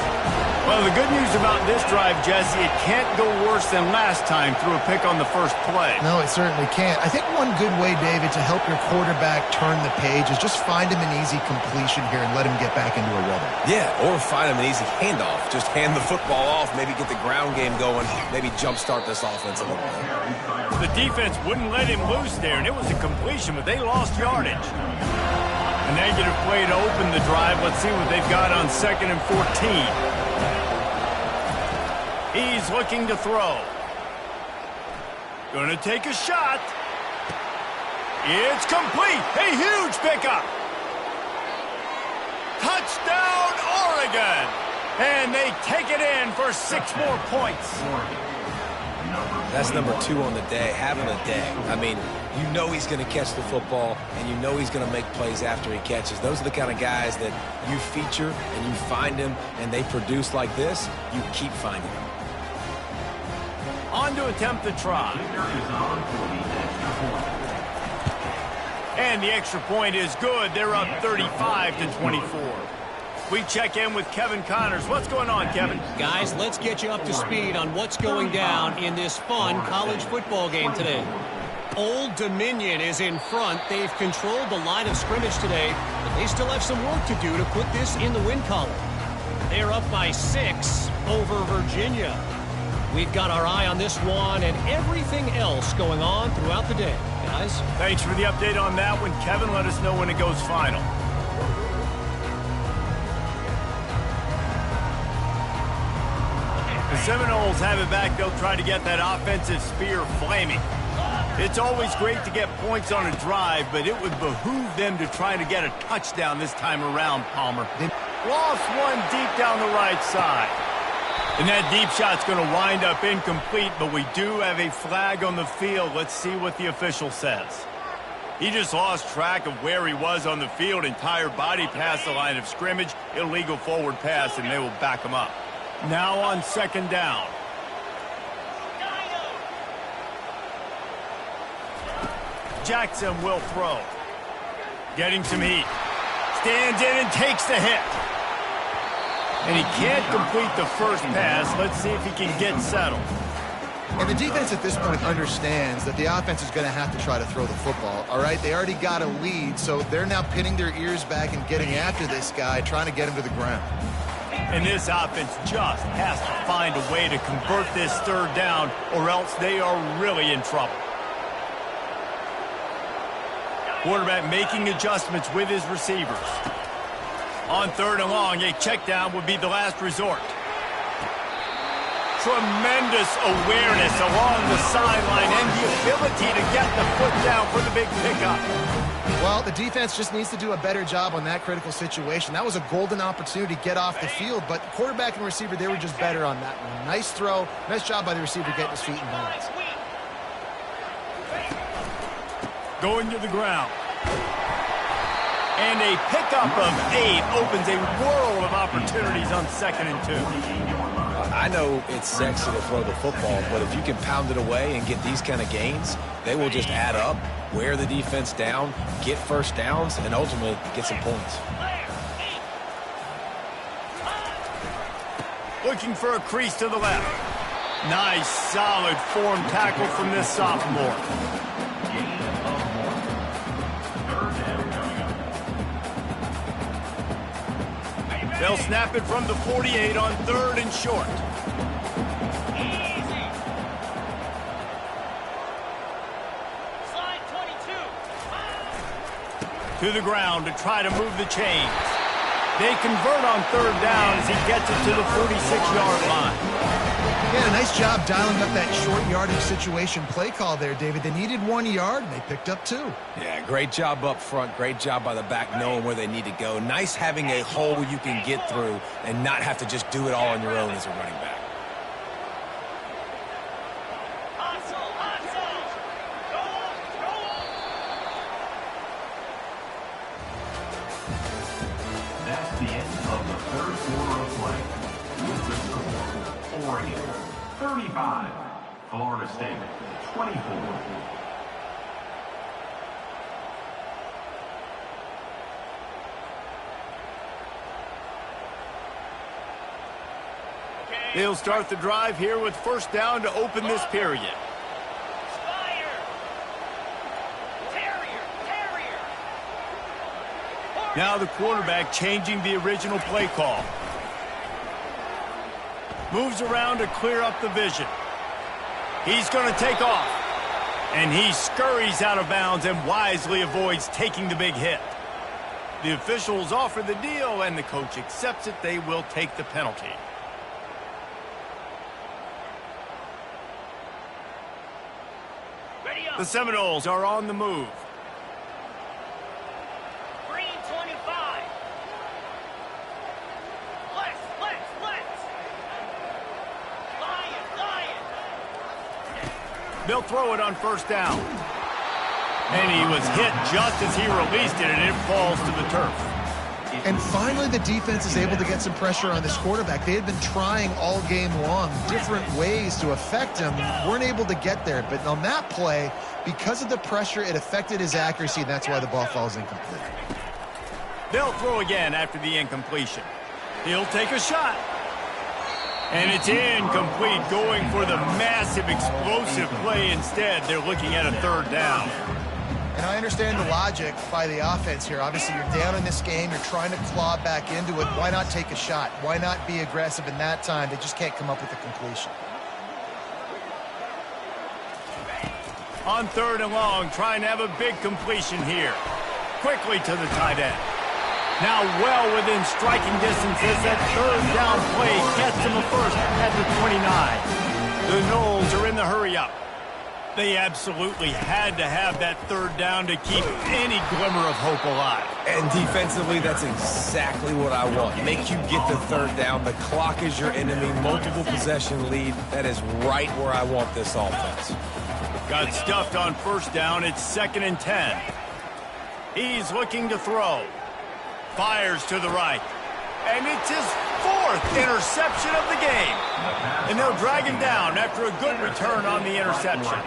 Well, the good news about this drive, Jesse, it can't go worse than last time through a pick on the 1st play. No, it certainly can't. I think one good way, David, to help your quarterback turn the page is just find him an easy completion here and let him get back into a rhythm. Yeah, or find him an easy handoff. Just hand the football off, maybe get the ground game going, maybe jumpstart this offense a little bit. The defense wouldn't let him loose there, and it was a completion, but they lost yardage. A negative play to open the drive. Let's see what they've got on 2nd and 14. He's looking to throw. Going to take a shot. It's complete. A huge pickup. Touchdown, Oregon. And they take it in for 6 more points. That's number 2 on the day, having a day. I mean, you know he's going to catch the football, and you know he's going to make plays after he catches. Those are the kind of guys that you feature and you find them, and they produce like this, you keep finding them. On to attempt the try. And the extra point is good. They're up 35-24. We check in with Kevin Connors. What's going on, Kevin? Guys, let's get you up to speed on what's going down in this fun college football game today. Old Dominion is in front. They've controlled the line of scrimmage today, but they still have some work to do to put this in the win column. They're up by 6 over Virginia. We've got our eye on this one and everything else going on throughout the day. Guys? Thanks for the update on that one, Kevin. Let us know when it goes final. The Seminoles have it back. They'll try to get that offensive spear flaming. It's always great to get points on a drive, but it would behoove them to try to get a touchdown this time around, Palmer. They lost one deep down the right side. And that deep shot's going to wind up incomplete, but we do have a flag on the field. Let's see what the official says. He just lost track of where he was on the field. Entire body past the line of scrimmage. Illegal forward pass, and they will back him up. Now on 2nd down. Jackson will throw. Getting some heat. Stands in and takes the hit. And he can't complete the first pass. Let's see if he can get settled. And the defense at this point understands that the offense is going to have to try to throw the football, all right? They already got a lead, so they're now pinning their ears back and getting after this guy, trying to get him to the ground. And this offense just has to find a way to convert this 3rd down, or else they are really in trouble. Quarterback making adjustments with his receivers. On 3rd and long, a check down would be the last resort. Tremendous awareness along the sideline and the ability to get the foot down for the big pickup. Well, the defense just needs to do a better job on that critical situation. That was a golden opportunity to get off the field, but quarterback and receiver, they were just better on that one. Nice throw. Nice job by the receiver getting his feet in bounds. Going to the ground. And a pickup of 8 opens a world of opportunities on 2nd and 2. I know it's sexy to throw the football, but if you can pound it away and get these kind of gains, they will just add up, wear the defense down, get first downs, and ultimately get some points. Looking for a crease to the left. Nice, solid form tackle from this sophomore. They'll snap it from the 48 on 3rd and short. Easy. Slide 22. To the ground to try to move the chains. They convert on 3rd down as he gets it to the 46-yard line. Yeah, nice job dialing up that short yardage situation play call there, David. They needed 1 yard, and they picked up 2. Yeah, great job up front. Great job by the back knowing where they need to go. Nice having a hole you can get through and not have to just do it all on your own as a running back. Hustle, hustle. Go on, go on. That's the end of the 3rd quarter of play. With the score, Oregon 35, Florida State 24. They'll start the drive here with 1st down to open this period. Fire. Terrier. Now the quarterback changing the original play call. Moves around to clear up the vision. He's going to take off. And he scurries out of bounds and wisely avoids taking the big hit. The officials offer the deal, and the coach accepts it. They will take the penalty. Ready up. The Seminoles are on the move. Green 25. Let's. Lion. They'll throw it on first down. And he was hit just as he released it, and it falls to the turf. And finally, the defense is able to get some pressure on this quarterback. They had been trying all game long different ways to affect him. Weren't able to get there. But on that play, because of the pressure, it affected his accuracy. And that's why the ball falls incomplete. They'll throw again after the incompletion. He'll take a shot. And it's incomplete, going for the massive explosive play instead. They're looking at a third down. And I understand the logic by the offense here. Obviously, you're down in this game. You're trying to claw back into it. Why not take a shot? Why not be aggressive in that time? They just can't come up with a completion. On third and long, trying to have a big completion here. Quickly to the tight end. Now well within striking distance as that third down play gets him a first at the 29. The Noles are in the hurry-up. They absolutely had to have that third down to keep any glimmer of hope alive. And defensively, that's exactly what I want. Make you get the third down. The clock is your enemy. Multiple possession lead. That is right where I want this offense. Got stuffed on first down. It's 2nd and 10. He's looking to throw. Fires to the right. And it's his 4th interception of the game. And they'll drag him down after a good return on the interception.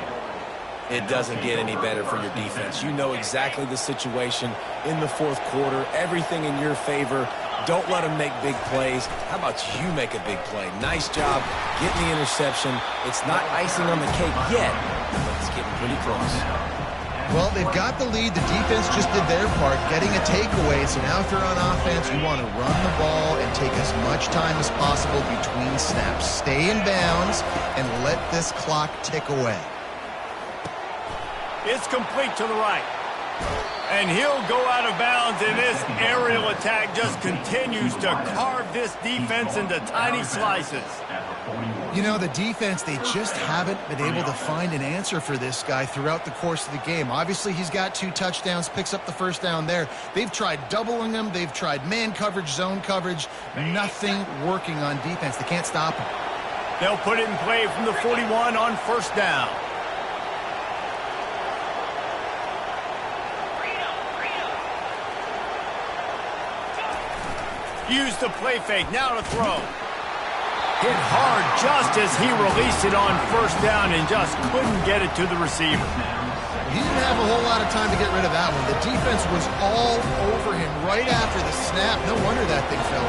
It doesn't get any better for your defense. You know exactly the situation in the 4th quarter. Everything in your favor. Don't let them make big plays. How about you make a big play? Nice job getting the interception. It's not icing on the cake yet, but it's getting pretty close. Well, they've got the lead. The defense just did their part, getting a takeaway. So now if you're on offense, you want to run the ball and take as much time as possible between snaps. Stay in bounds and let this clock tick away. It's complete to the right. And he'll go out of bounds, and this aerial attack just continues to carve this defense into tiny slices. You know, the defense, they just haven't been able to find an answer for this guy throughout the course of the game. Obviously, he's got 2 touchdowns, picks up the first down there. They've tried doubling him. They've tried man coverage, zone coverage. Nothing working on defense. They can't stop him. They'll put it in play from the 41 on first down. Use the play fake, now to throw. Hit hard just as he released it on first down and just couldn't get it to the receiver. He didn't have a whole lot of time to get rid of that one. The defense was all over him right after the snap. No wonder that thing fell.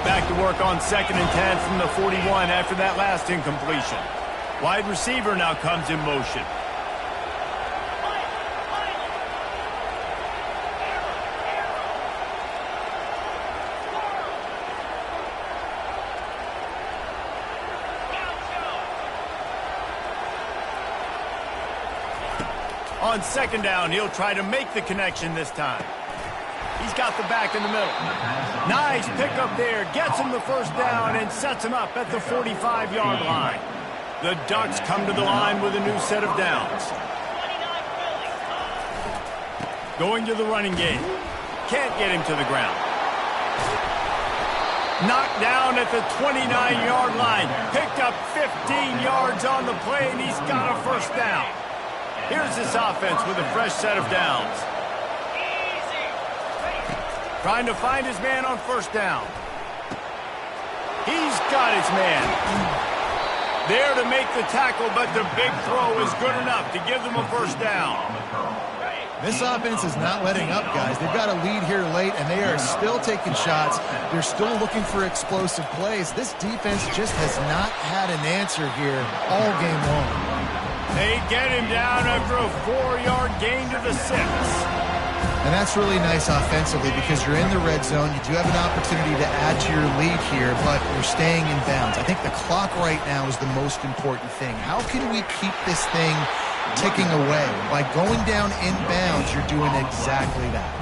Back to work on 2nd and 10 from the 41 after that last incompletion. Wide receiver now comes in motion. On 2nd down, he'll try to make the connection this time. He's got the back in the middle. Nice pickup there. Gets him the first down and sets him up at the 45-yard line. The Ducks come to the line with a new set of downs. Going to the running game. Can't get him to the ground. Knocked down at the 29-yard line. Picked up 15 yards on the play, and he's got a first down. Here's this offense with a fresh set of downs. Trying to find his man on first down. He's got his man. There to make the tackle, but the big throw is good enough to give them a first down. This offense is not letting up, guys. They've got a lead here late, and they are still taking shots. They're still looking for explosive plays. This defense just has not had an answer here all game long. They get him down after a 4-yard gain to the 6. And that's really nice offensively because you're in the red zone. You do have an opportunity to add to your lead here, but you're staying in bounds. I think the clock right now is the most important thing. How can we keep this thing ticking away. By going down inbounds, you're doing exactly that.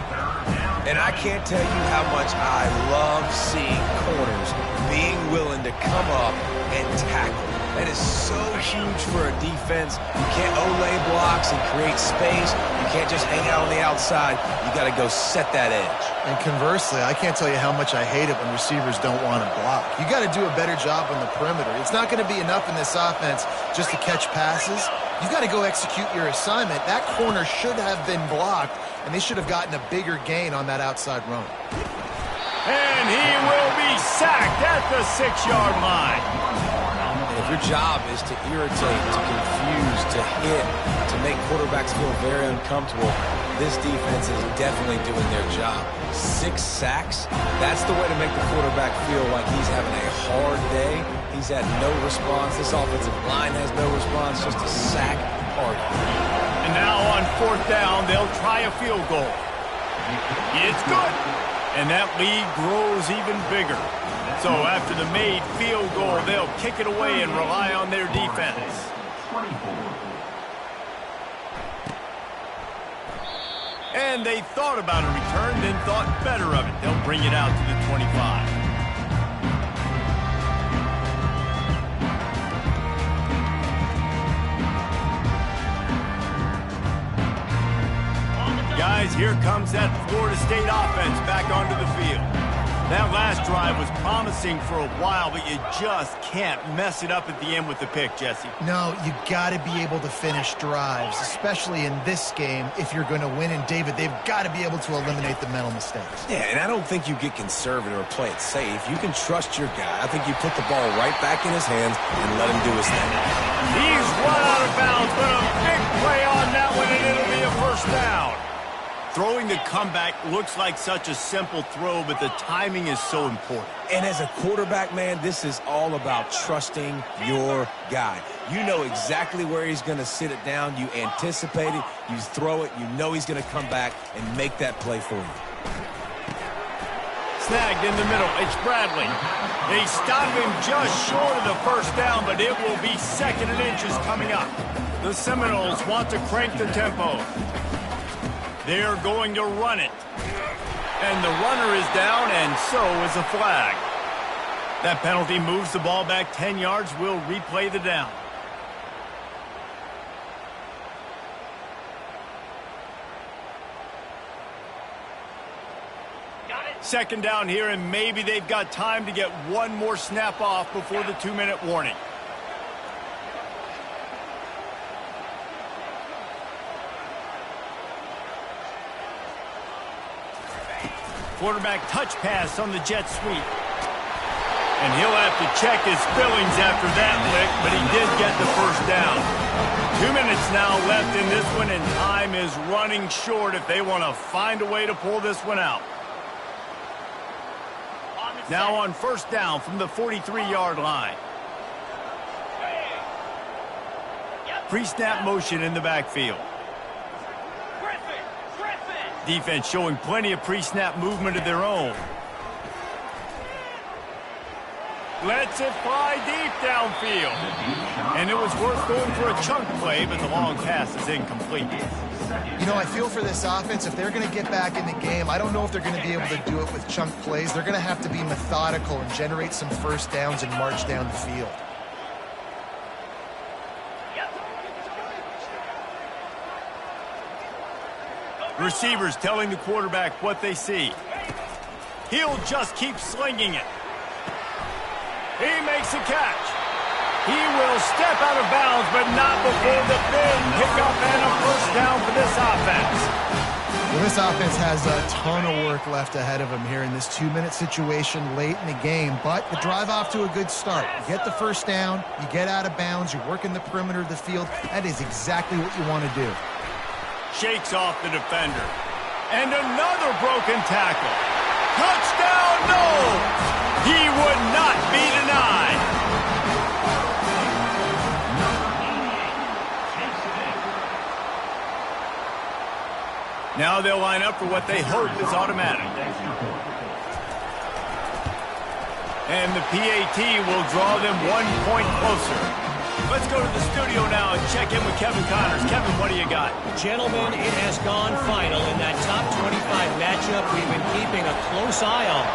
And I can't tell you how much I love seeing corners being willing to come up and tackle. That is so huge for a defense. You can't olay blocks and create space. You can't just hang out on the outside. You got to go set that edge. And conversely, I can't tell you how much I hate it when receivers don't want to block. You got to do a better job on the perimeter. It's not going to be enough in this offense just to catch passes. You got to go execute your assignment. That corner should have been blocked, and they should have gotten a bigger gain on that outside run. And he will be sacked at the 6-yard line. If your job is to irritate, to confuse, to hit, to make quarterbacks feel very uncomfortable, this defense is definitely doing their job. 6 sacks, that's the way to make the quarterback feel like he's having a hard day. He's had no response. This offensive line has no response, just a sack party. And now on 4th down, they'll try a field goal. It's good. And that lead grows even bigger. So after the made field goal, they'll kick it away and rely on their defense. And they thought about a return, then thought better of it. They'll bring it out to the 25. Guys, here comes that Florida State offense back onto the field. That last drive was promising for a while, but you just can't mess it up at the end with the pick, Jesse. No, you got to be able to finish drives, especially in this game if you're going to win. And, David, they've got to be able to eliminate the mental mistakes. Yeah, and I don't think you get conservative or play it safe. You can trust your guy. I think you put the ball right back in his hands and let him do his thing. He's run out of bounds, but a big play on that one, and it'll be a first down. Throwing the comeback looks like such a simple throw, but the timing is so important. And as a quarterback, man, this is all about trusting your guy. You know exactly where he's going to sit it down. You anticipate it. You throw it. You know he's going to come back and make that play for you. Snagged in the middle. It's Bradley. They stop him just short of the first down, but it will be 2nd and inches coming up. The Seminoles want to crank the tempo. They're going to run it. And the runner is down, and so is a flag. That penalty moves the ball back 10 yards. We'll replay the down. Got it. 2nd down here, and maybe they've got time to get one more snap off before the 2-minute warning. Quarterback touch pass on the jet sweep. And he'll have to check his fillings after that lick, but he did get the first down. 2 minutes now left in this one, and time is running short if they want to find a way to pull this one out. Now on 1st down from the 43-yard line. Pre-snap motion in the backfield. Defense showing plenty of pre-snap movement of their own. Lets it fly deep downfield. And it was worth going for a chunk play, but the long pass is incomplete. You know, I feel for this offense, if they're going to get back in the game, I don't know if they're going to be able to do it with chunk plays. They're going to have to be methodical and generate some first downs and march down the field. Receivers telling the quarterback what they see. He'll just keep slinging it. He makes a catch. He will step out of bounds, but not before the big pickup and a first down for this offense. Well, this offense has a ton of work left ahead of them here in this 2-minute situation late in the game, but the drive off to a good start. You get the first down, you get out of bounds, you work in the perimeter of the field. That is exactly what you want to do. Shakes off the defender. And another broken tackle. Touchdown, no! He would not be denied. Now they'll line up for what they hope is automatic. And the PAT will draw them 1 point closer. Let's go to the studio now and check in with Kevin Connors. Kevin, what do you got? Gentlemen, it has gone final in that top 25 matchup we've been keeping a close eye on.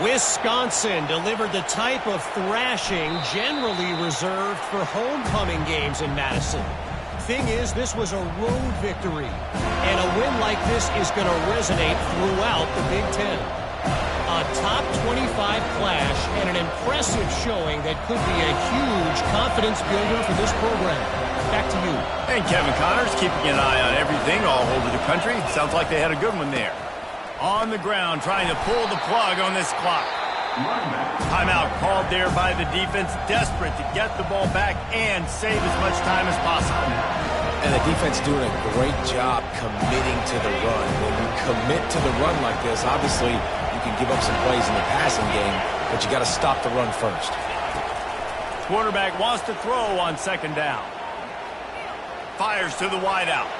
Wisconsin delivered the type of thrashing generally reserved for homecoming games in Madison. Thing is, this was a road victory, and a win like this is going to resonate throughout the Big Ten. A top 25 clash and an impressive showing that could be a huge confidence builder for this program. Back to you. And Kevin Connors keeping an eye on everything all over the country. Sounds like they had a good one there. On the ground, trying to pull the plug on this clock. Timeout called there by the defense, desperate to get the ball back and save as much time as possible. And the defense doing a great job committing to the run. When you commit to the run like this, obviously you can give up some plays in the passing game, but you got to stop the run first. Quarterback wants to throw on second down. Fires to the wideout.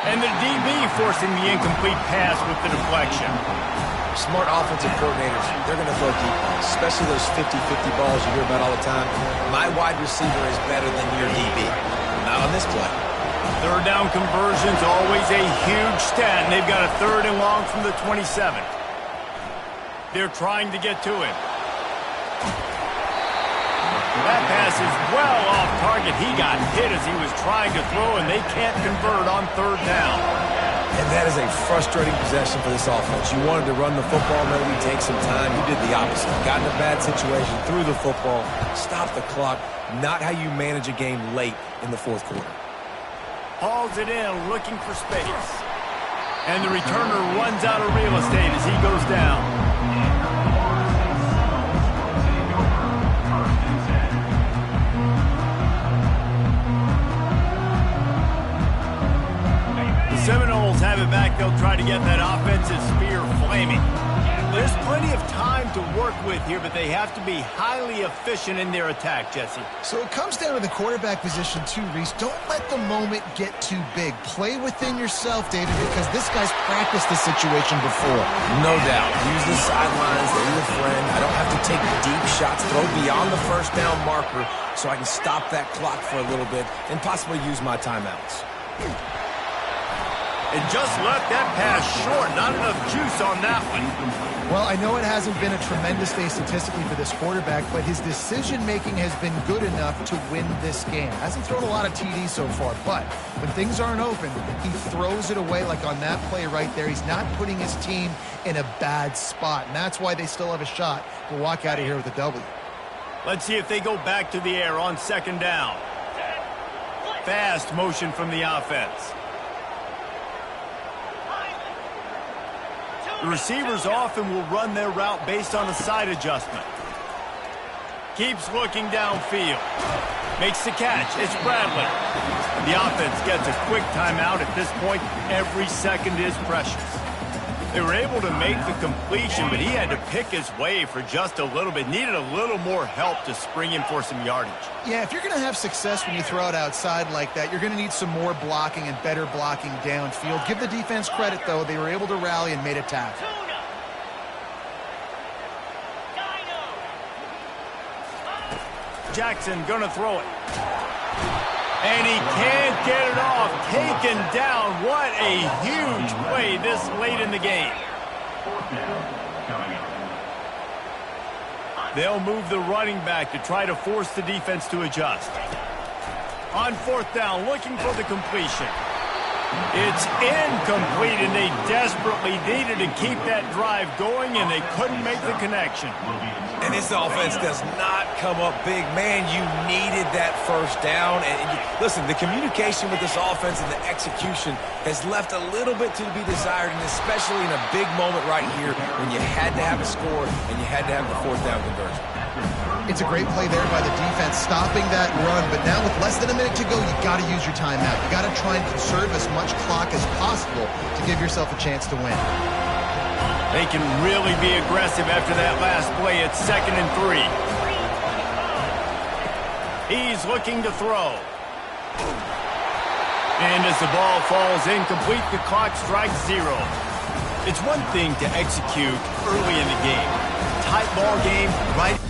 And the DB forcing the incomplete pass with the deflection. Smart offensive coordinators, they're going to throw deep balls, especially those 50-50 balls you hear about all the time. My wide receiver is better than your DB. Not on this play. Third down conversion's always a huge stat, and they've got a 3rd and long from the 27. They're trying to get to him. That pass is well off target. He got hit as he was trying to throw, and they can't convert on 3rd down. And that is a frustrating possession for this offense. You wanted to run the football, maybe take some time. You did the opposite. Got in a bad situation, threw the football, stopped the clock. Not how you manage a game late in the 4th quarter. Hauls it in, looking for space. And the returner runs out of real estate as he goes down. The Seminoles have it back. They'll try to get that offensive spear flaming. There's plenty of time to work with here, but they have to be highly efficient in their attack, Jesse. So it comes down to the quarterback position too, Reese. Don't let the moment get too big. Play within yourself, David, because this guy's practiced this situation before. No doubt. Use the sidelines, lead a friend. I don't have to take deep shots, throw beyond the 1st down marker so I can stop that clock for a little bit and possibly use my timeouts. And just left that pass short. Not enough juice on that one. Well, I know it hasn't been a tremendous day statistically for this quarterback, but his decision-making has been good enough to win this game. Hasn't thrown a lot of TDs so far, but when things aren't open, he throws it away like on that play right there. He's not putting his team in a bad spot, and that's why they still have a shot to walk out of here with a W. Let's see if they go back to the air on 2nd down. Fast motion from the offense. The receivers often will run their route based on a side adjustment. Keeps looking downfield. Makes the catch. It's Bradley. The offense gets a quick timeout. At this point, every second is precious. They were able to make the completion, but he had to pick his way for just a little bit. Needed a little more help to spring him for some yardage. Yeah, if you're going to have success when you throw it outside like that, you're going to need some more blocking and better blocking downfield. Give the defense credit, though. They were able to rally and made a tackle. Jackson gonna throw it. And he can't get it off. Taken down. What a huge play this late in the game. They'll move the running back to try to force the defense to adjust. On 4th down, looking for the completion. It's incomplete, and they desperately needed to keep that drive going, and they couldn't make the connection. And this offense does not come up big. Man, you needed that 1st down. And listen, the communication with this offense and the execution has left a little bit to be desired, and especially in a big moment right here when you had to have a score and you had to have the 4th down conversion. It's a great play there by the defense, stopping that run. But now with less than a minute to go, you got to use your timeout. You got to try and conserve as much clock as possible to give yourself a chance to win. They can really be aggressive after that last play. It's 2nd and 3. He's looking to throw. And as the ball falls incomplete, the clock strikes 0. It's one thing to execute early in the game. Tight ball game, right?